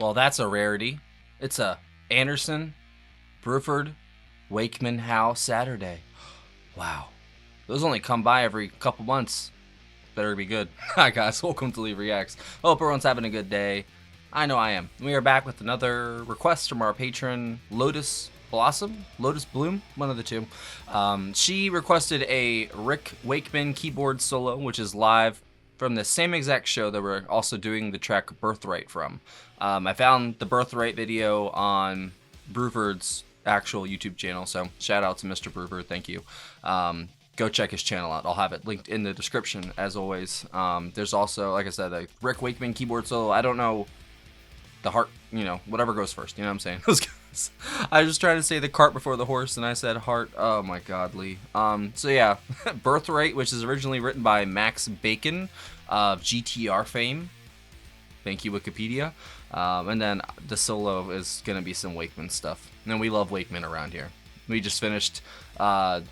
Well, that's a rarity. It's a Anderson, Bruford, Wakeman Howe Saturday. Wow. Those only come by every couple months. Better be good. Hi guys, welcome to Lee Reacts. Hope everyone's having a good day. I know I am. We are back with another request from our patron, Lotus Blossom? Lotus Bloom? One of the two. She requested a Rick Wakeman keyboard solo, which is live from the same exact show that we're also doing the track Birthright from. I found the Birthright video on Bruford's actual YouTube channel, so shout out to Mr. Bruford, thank you. Go check his channel out. I'll have it linked in the description as always. There's also, like I said, a Rick Wakeman keyboard solo. I don't know the heart, you know, whatever goes first, you know what I'm saying? I was just trying to say the cart before the horse and I said heart. Oh my god, Lee. So yeah, Birthright, which is originally written by Max Bacon of GTR fame. Thank you, Wikipedia. And then the solo is going to be some Wakeman stuff. And we love Wakeman around here. We just finished The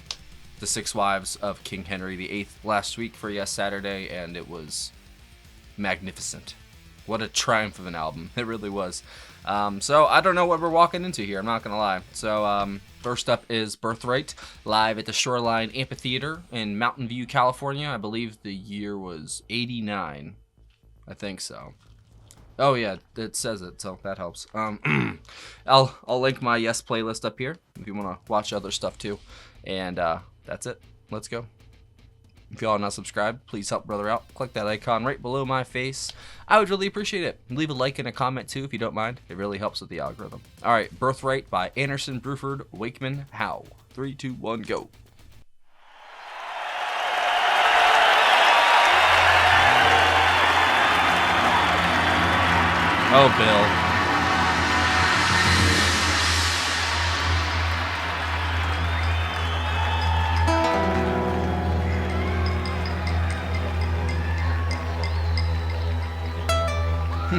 Six Wives of King Henry VIII last week for Yes Saturday, and it was magnificent. What a triumph of an album. It really was. So I don't know what we're walking into here, I'm not going to lie. So first up is Birthright, live at the Shoreline Amphitheater in Mountain View, California. I believe the year was 89. I think so. Oh yeah, it says it, so that helps. I'll link my Yes playlist up here if you want to watch other stuff too. And that's it. Let's go. If y'all are not subscribed, please help brother out. Click that icon right below my face. I would really appreciate it. Leave a like and a comment too if you don't mind. It really helps with the algorithm. All right, Birthright by Anderson, Bruford, Wakeman Howe. 3, 2, 1, go. Oh, Bill.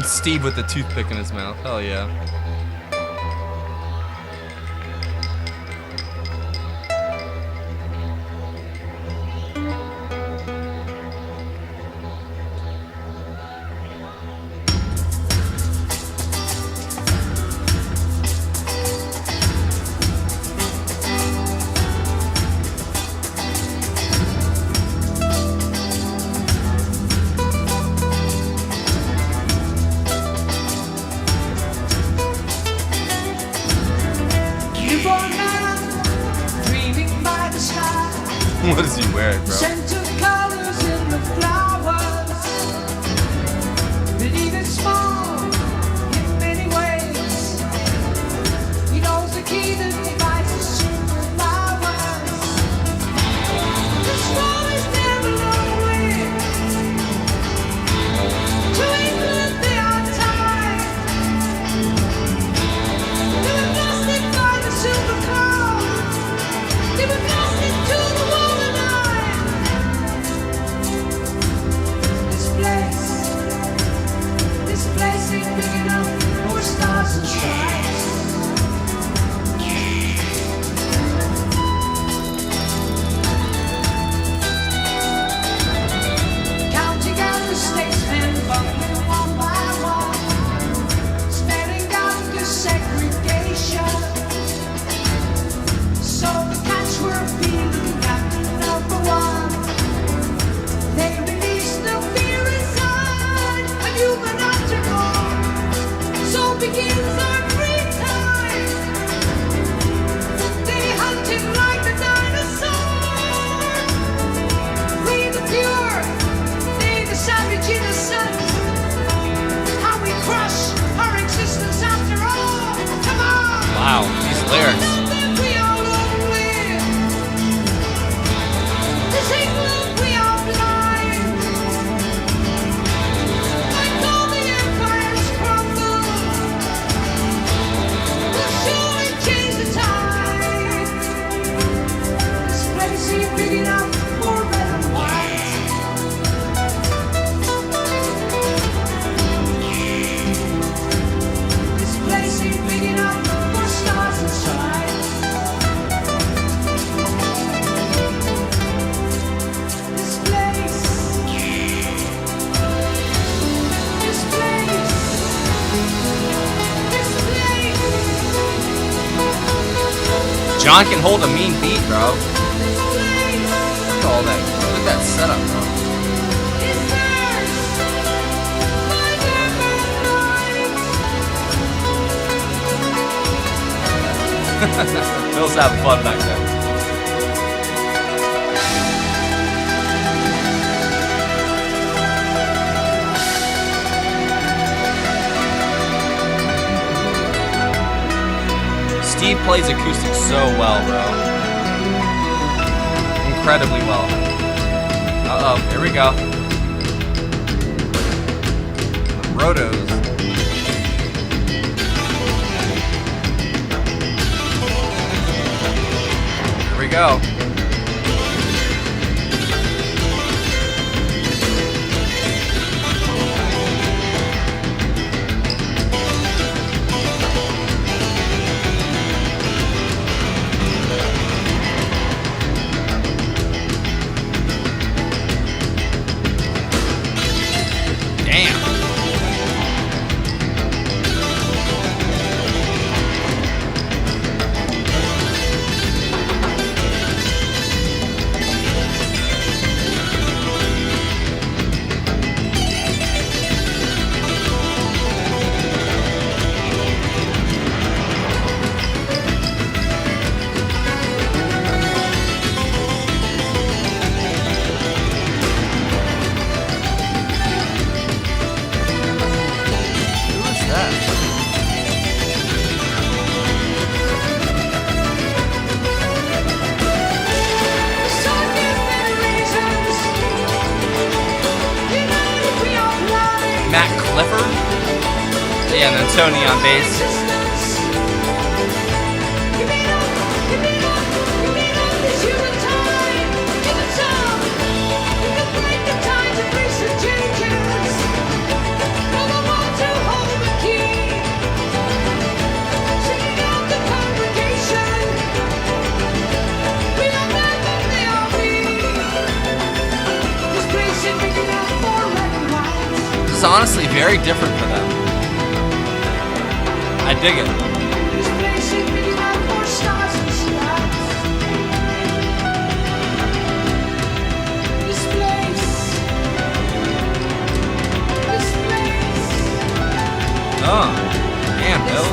Steve with the toothpick in his mouth. Hell yeah. What is he wearing, bro? Scented colors in the flowers, big and small in many ways. He knows the key that divides the superpowers. The small is never lonely. To England they are tied. They were blasted by the silver cloud. They were blasted to the wall. This place ain't big enough for stars and stripes. Counting out the statesmen, bumping one by one, smelling out the segregation. So the cats were feeling at number one. They released the fear inside, a human obstacle. So begins our free time. They hunt him like the dinosaur. We the pure, they the savage innocent. How we crush our existence after all. Come on! Wow, these lyrics. We are lonely. This England we are blind. Like all the empires crumble, we'll surely change the tide. This place ain't big enough for red and white. This place ain't big enough for stars and stripes. John can hold a mean beat, bro. Look at all that. Look at that setup, bro. Bill's having fun back there. Steve plays acoustic so well, bro. Incredibly well. Uh-oh, here we go. Rotos. Here we go. Yeah, and then Tony on bass. This is honestly very different for them. I dig it. Oh, damn, Bill.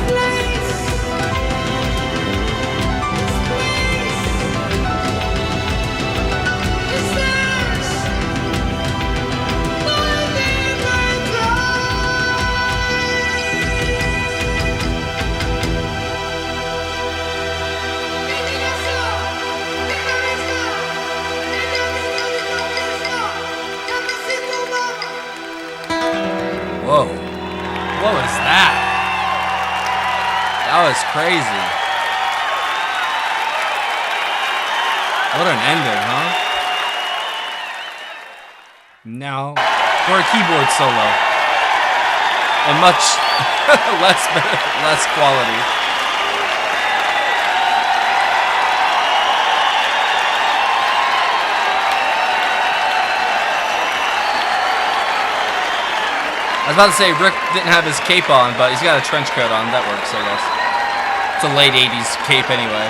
Whoa. What was that? That was crazy. What an ending, huh? Now, for a keyboard solo. And much less quality. I was about to say Rick didn't have his cape on, but he's got a trench coat on. That works, I guess. It's a late 80s cape anyway.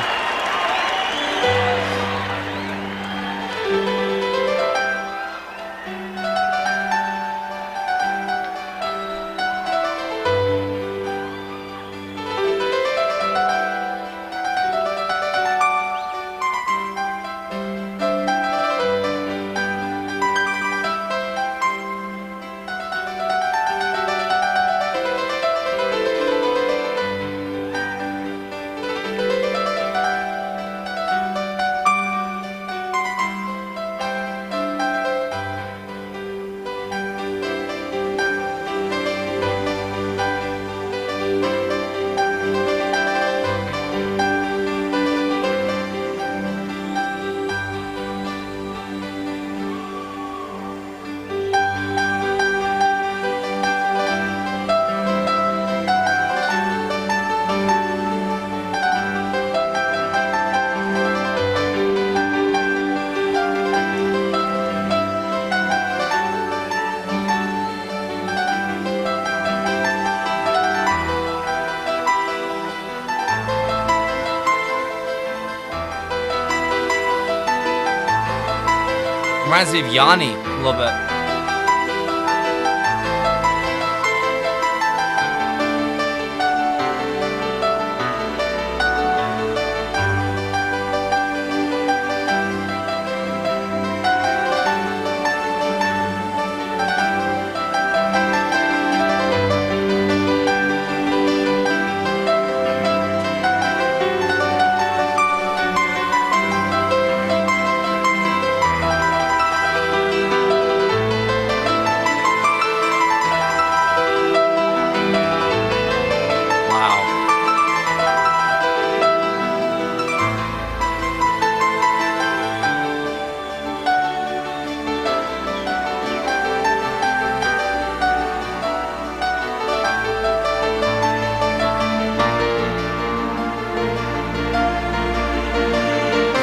Reminds me of Yanni a little bit.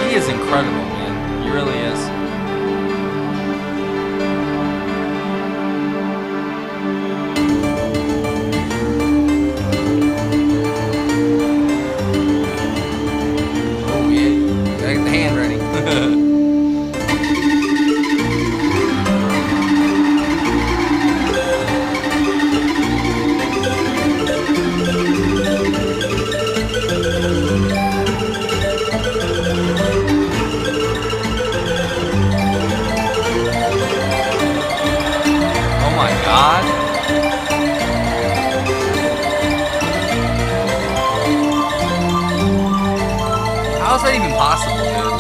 Is incredible, man. He really is. Oh yeah, gotta get the hand ready. God. How is that even possible, dude?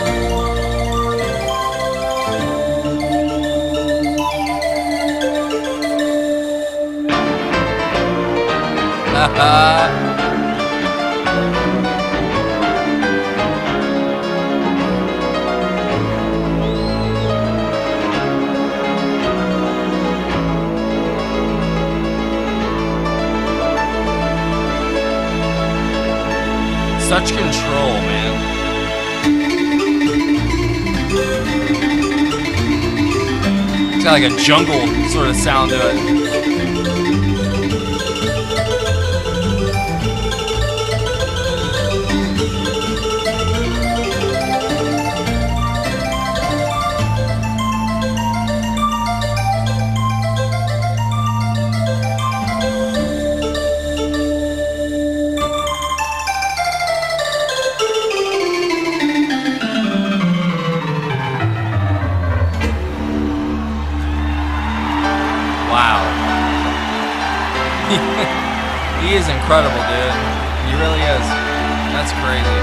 Such control, man. It's got like a jungle sort of sound to it. He is incredible, dude. He really is. That's crazy.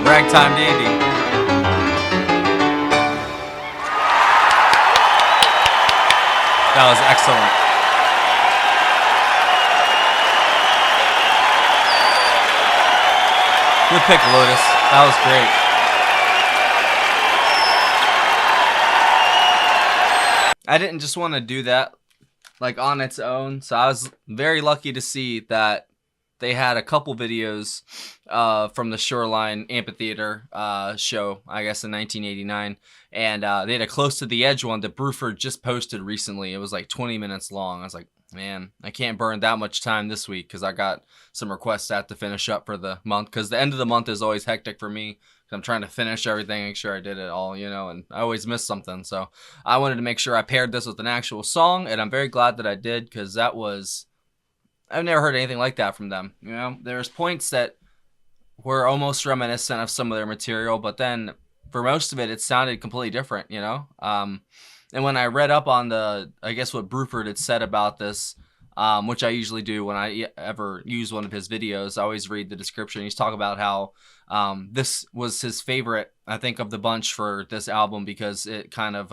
Ragtime dandy. That was excellent. Good pick, Lotus. That was great. I didn't just want to do that like on its own, so I was very lucky to see that they had a couple videos from the Shoreline Amphitheater show, I guess in 1989. And they had a Close to the Edge one that Bruford just posted recently. It was like 20 minutes long. I was like, man, I can't burn that much time this week because I got some requests I have to finish up for the month. Because the end of the month is always hectic for me. I'm trying to finish everything, make sure I did it all, you know, and I always miss something. So I wanted to make sure I paired this with an actual song, and I'm very glad that I did because that was... I've never heard anything like that from them. You know, there's points that were almost reminiscent of some of their material, but then for most of it, it sounded completely different, you know? And when I read up on I guess what Bruford had said about this, which I usually do when I ever use one of his videos. I always read the description. He's talking about how this was his favorite, I think, of the bunch for this album because it kind of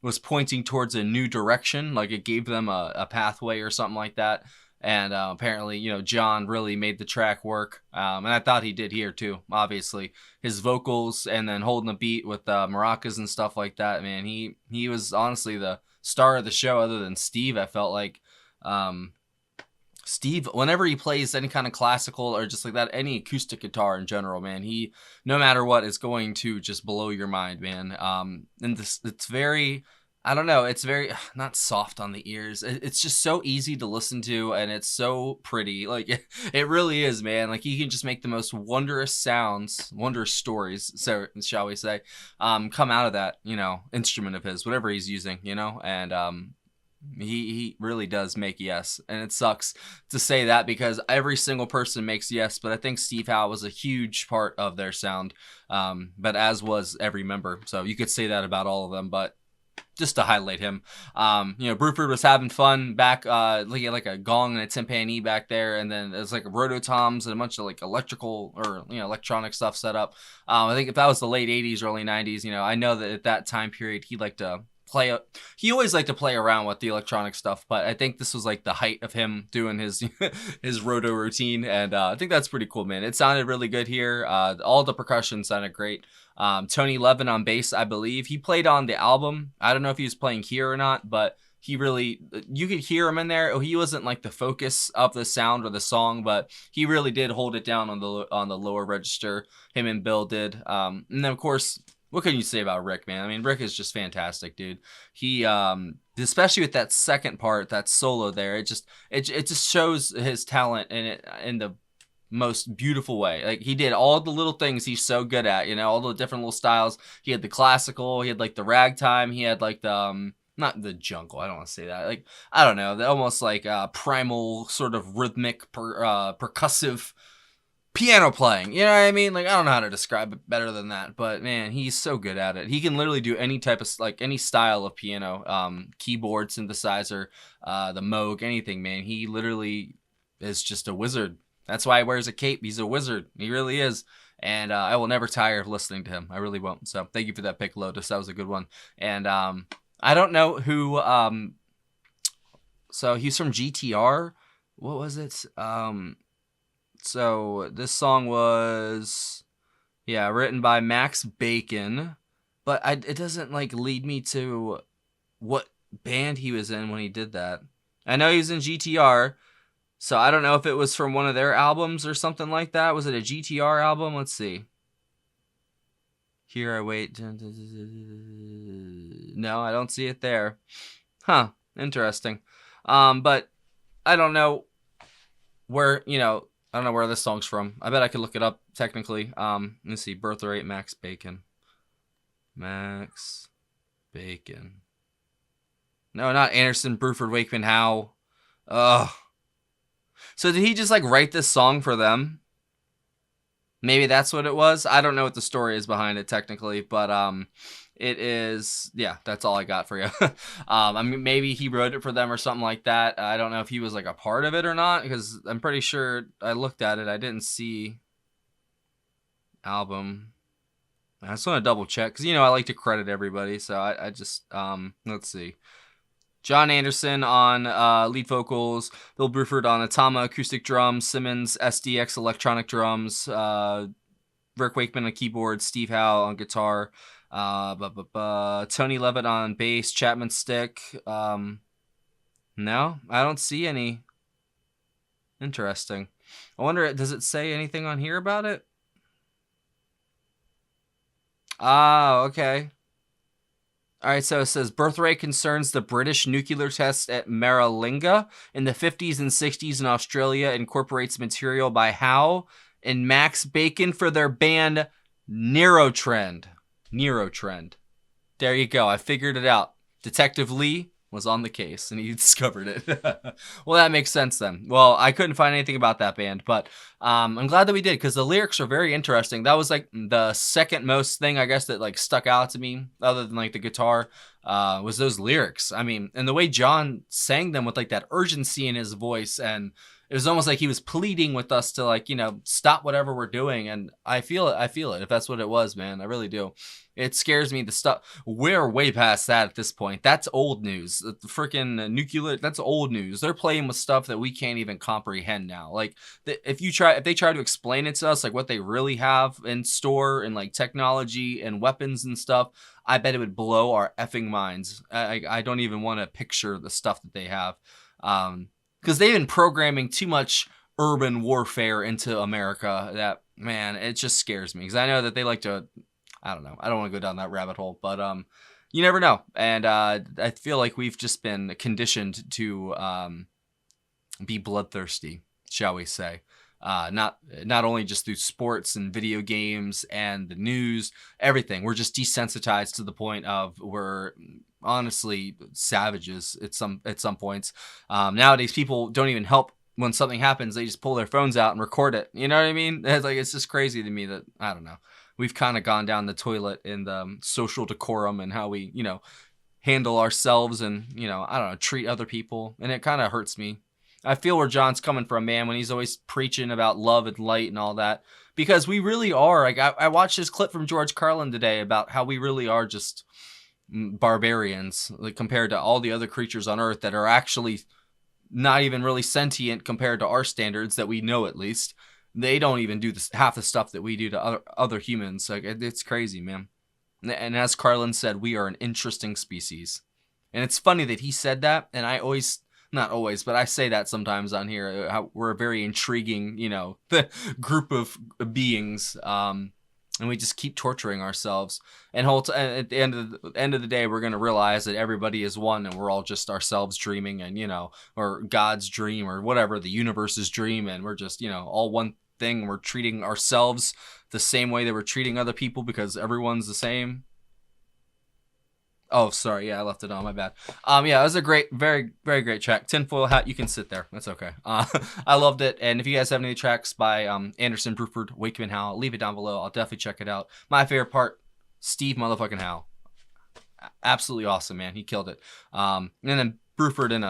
was pointing towards a new direction, like it gave them a pathway or something like that. And apparently, you know, John really made the track work. And I thought he did here too, obviously. His vocals and then holding the beat with maracas and stuff like that, man. He was honestly the star of the show other than Steve, I felt like. Steve, whenever he plays any kind of classical or just like that, any acoustic guitar in general, man, he, no matter what, is going to just blow your mind, man. And this, it's very... I don't know. It's very not soft on the ears. It's just so easy to listen to, and it's so pretty. Like it really is, man. Like he can just make the most wondrous sounds, wondrous stories, so shall we say, come out of that, you know, instrument of his, whatever he's using, you know, and he really does make Yes. And it sucks to say that because every single person makes Yes, but I think Steve Howe was a huge part of their sound, but as was every member. So you could say that about all of them, but just to highlight him, you know, Bruford was having fun back, like a gong and a timpani back there, and then there's like rototoms and a bunch of like electrical or, you know, electronic stuff set up. I think if that was the late 80s, early 90s, you know, I know that at that time period he liked to he always liked to play around with the electronic stuff, but I think this was like the height of him doing his his roto routine, and I think that's pretty cool, man. It sounded really good here. All the percussion sounded great. Tony Levin on bass, I believe. He played on the album. I don't know if he was playing here or not, but he really, you could hear him in there. He wasn't like the focus of the sound or the song, but he really did hold it down on the lower register. Him and Bill did. And then of course, what can you say about Rick, man? I mean, Rick is just fantastic, dude. He, especially with that second part, that solo there, it just shows his talent in the most beautiful way. Like he did all the little things he's so good at, you know, all the different little styles. He had the classical, he had like the ragtime, he had like the not the jungle, I don't want to say that, like I don't know, almost like primal sort of rhythmic percussive piano playing, you know what I mean? Like I don't know how to describe it better than that, but man, he's so good at it. He can literally do any type of, like any style of piano, keyboard, synthesizer, the Moog, anything, man. He literally is just a wizard. That's why he wears a cape. He's a wizard. He really is. And I will never tire of listening to him. I really won't. So thank you for that pick, Lotus. That was a good one. And I don't know who... so he's from GTR. What was it? So this song was... Yeah, written by Max Bacon. But it doesn't like lead me to what band he was in when he did that. I know he was in GTR. So I don't know if it was from one of their albums or something like that. Was it a GTR album? Let's see. Here I Wait. No, I don't see it there. Huh. Interesting. But I don't know where, you know, I don't know where this song's from. I bet I could look it up technically. Let's see. Birthright, Max Bacon. Max Bacon. No, not Anderson, Bruford, Wakeman Howe. Ugh. So did he just like write this song for them? Maybe that's what it was. I don't know what the story is behind it technically, but it is, yeah, that's all I got for you. I mean, maybe he wrote it for them or something like that. I don't know if he was like a part of it or not, because I'm pretty sure I looked at it. I didn't see album. I just want to double check because, you know, I like to credit everybody. So I just, let's see. John Anderson on lead vocals, Bill Bruford on Atama acoustic drums, Simmons SDX electronic drums, Rick Wakeman on keyboard, Steve Howe on guitar, Tony Levitt on bass, Chapman stick. No, I don't see any. Interesting. I wonder, does it say anything on here about it? Ah, okay. All right, so it says Birthright concerns the British nuclear test at Maralinga in the 50s and 60s in Australia, incorporates material by Howe and Max Bacon for their band Neurotrend. Neurotrend. There you go. I figured it out. Detective Lee, was on the case and he discovered it. Well, that makes sense then. Well, I couldn't find anything about that band, but I'm glad that we did because the lyrics are very interesting. That was like the second most thing I guess that like stuck out to me, other than like the guitar, was those lyrics. I mean, and the way John sang them with like that urgency in his voice, and it was almost like he was pleading with us to like, you know, stop whatever we're doing. And I feel it. I feel it. If that's what it was, man, I really do. It scares me. The stuff, we're way past that at this point. That's old news. The freaking nuclear, that's old news. They're playing with stuff that we can't even comprehend now. Like if they try to explain it to us, like what they really have in store and like technology and weapons and stuff, I bet it would blow our effing minds. I don't even want to picture the stuff that they have. Because they've been programming too much urban warfare into America that, man, it just scares me. Because I know that they like to, I don't know. I don't want to go down that rabbit hole, but you never know. And I feel like we've just been conditioned to be bloodthirsty, shall we say. Not only just through sports and video games and the news, everything. We're just desensitized to the point of we're honestly savages at some points. Nowadays, people don't even help when something happens. They just pull their phones out and record it. You know what I mean? It's just crazy to me that, I don't know. We've kind of gone down the toilet in the social decorum and how we, you know, handle ourselves and, you know, I don't know, treat other people. And it kind of hurts me. I feel where John's coming from, man, when he's always preaching about love and light and all that. Because we really are. Like, I watched this clip from George Carlin today about how we really are just barbarians, like, compared to all the other creatures on Earth that are actually not even really sentient compared to our standards that we know, at least. They don't even do half the stuff that we do to other humans. Like, it's crazy, man. And as Carlin said, we are an interesting species. And it's funny that he said that, and I always... Not always, but I say that sometimes on here. How we're a very intriguing, you know, group of beings, and we just keep torturing ourselves. And at the end of the day, we're gonna realize that everybody is one, and we're all just ourselves dreaming, and you know, or God's dream, or whatever, the universe's dream, and we're just, you know, all one thing. We're treating ourselves the same way that we're treating other people because everyone's the same. Oh, sorry. Yeah, I left it on. My bad. Yeah, it was a great, very, very great track. Tinfoil Hat, you can sit there. That's okay. I loved it. And if you guys have any tracks by Anderson, Bruford, Wakeman Howe, leave it down below. I'll definitely check it out. My favorite part, Steve motherfucking Howe. Absolutely awesome, man. He killed it. And then Bruford in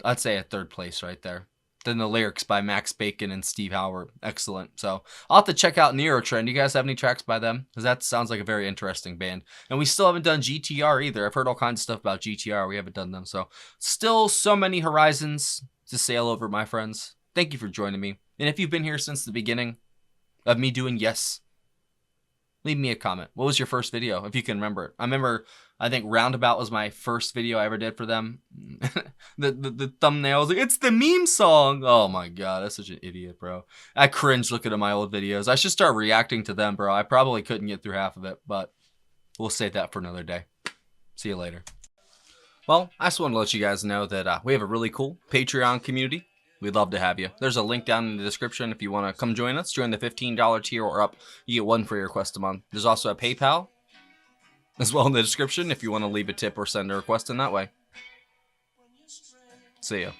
I'd say a third place right there. Then the lyrics by Max Bacon and Steve Howe were excellent. So I'll have to check out Neurotrend. You guys have any tracks by them? Because that sounds like a very interesting band. And we still haven't done GTR either. I've heard all kinds of stuff about GTR. We haven't done them. So still so many horizons to sail over, my friends. Thank you for joining me. And if you've been here since the beginning of me doing Yes, leave me a comment. What was your first video, if you can remember it? I think Roundabout was my first video I ever did for them. the thumbnail was like, it's the meme song. Oh my god, that's such an idiot, bro. I cringe looking at my old videos. I should start reacting to them, bro. I probably couldn't get through half of it, but we'll save that for another day. See you later. Well, I just wanted to let you guys know that we have a really cool Patreon community. We'd love to have you. There's a link down in the description if you want to come join us. Join the $15 tier or up. You get one free request a month. There's also a PayPal as well in the description if you want to leave a tip or send a request in that way. See ya.